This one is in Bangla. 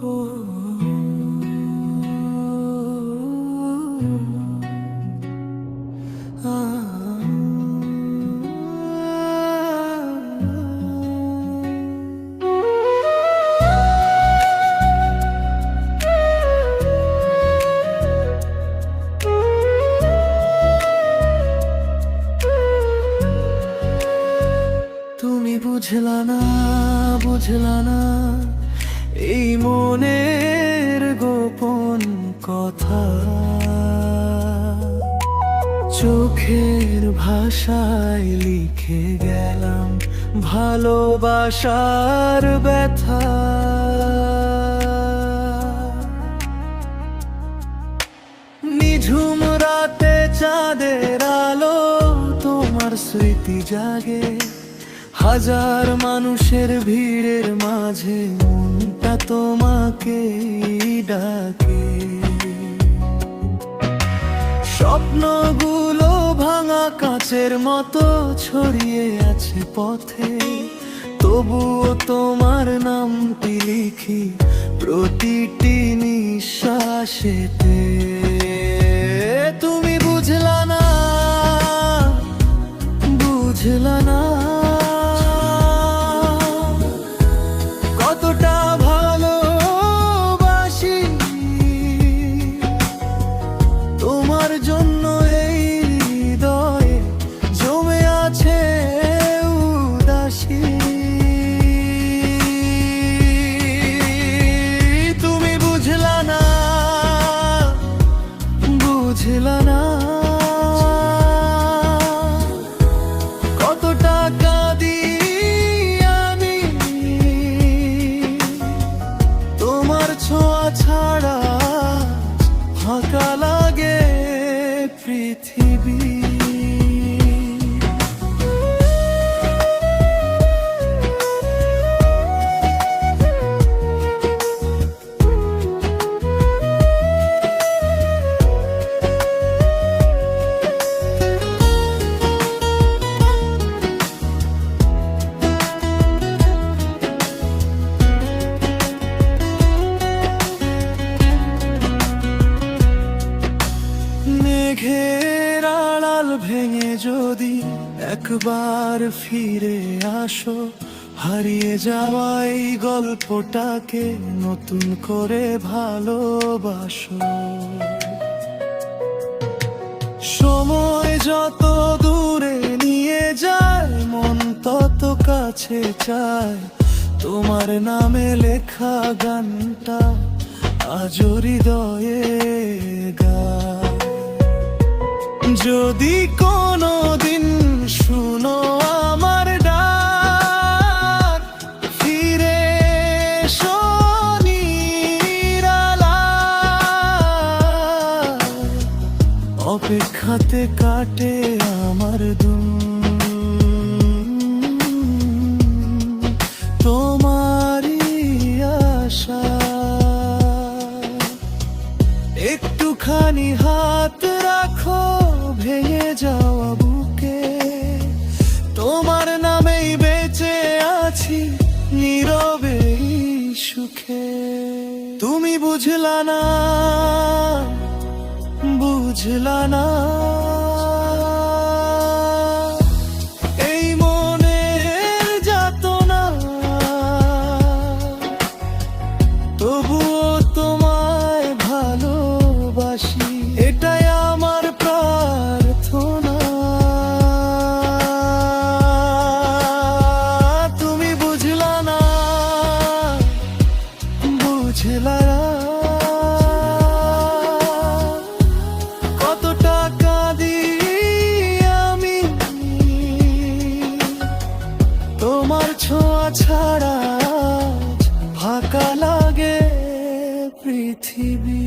ও তুমি বুঝলা না, বুঝলা না এই মনের গোপন কথা। চোখের ভাষায় লিখে গেলাম ভালোবাসার ব্যথা। নিঝুম রাতে চাঁদের আলো তোমার স্মৃতি জাগে। হাজার মানুষের ভিড়ের মাঝে মনটা তোমাকে ডাকে। স্বপ্নগুলো ভাঙা কাচের মতো ছড়িয়ে আছে পথে, তবুও তোমার নামটি লিখি প্রতিটি নিঃশ্বাসেতে। তুমি বুঝলা না, বুঝলা না কতটা ভালোবাসি তোমার জন্য। এই হৃদয়ে জমে আছে উদাসী। তুমি বুঝলা না, বুঝলা না কতটা কাঁদি আমি তোমার ছোঁয়া ছাড়া। ফাঁকা লাগে পৃথিবী। মেঘের আড়াল ভেঙে যদি একবার ফিরে আসো, হারিয়ে যাওয়া এই গল্পটাকে নতুন করে ভালোবাসো। সময় যত দূরে নিয়ে যায় মন তত কাছে চায়। তোমার নামে লেখা গানটা আজও হৃদয়ে গায়। যদি কোনো দিন শুনো আমার ডাক, ফিরে এসো নিরালায়। অপেক্ষাতে কাটে আমার দিন, তোমারই আশা। একটুখানি হাত রাখো ভেঙে যাওয়া বুকে, তোমার নামেই বেঁচে আছি নীরবে সুখে। তুমি বুঝলা না, বুঝলা না এই মনের যাতনা। তবুও তোমায় ভালোবাসি, এটাই আমার প্রার্থনা। তুমি বুঝলা না, বুঝলা না কতটা কাঁদি আমি তোমার ছোঁয়া ছাড়া। ফাঁকা লাগে পৃথিবী।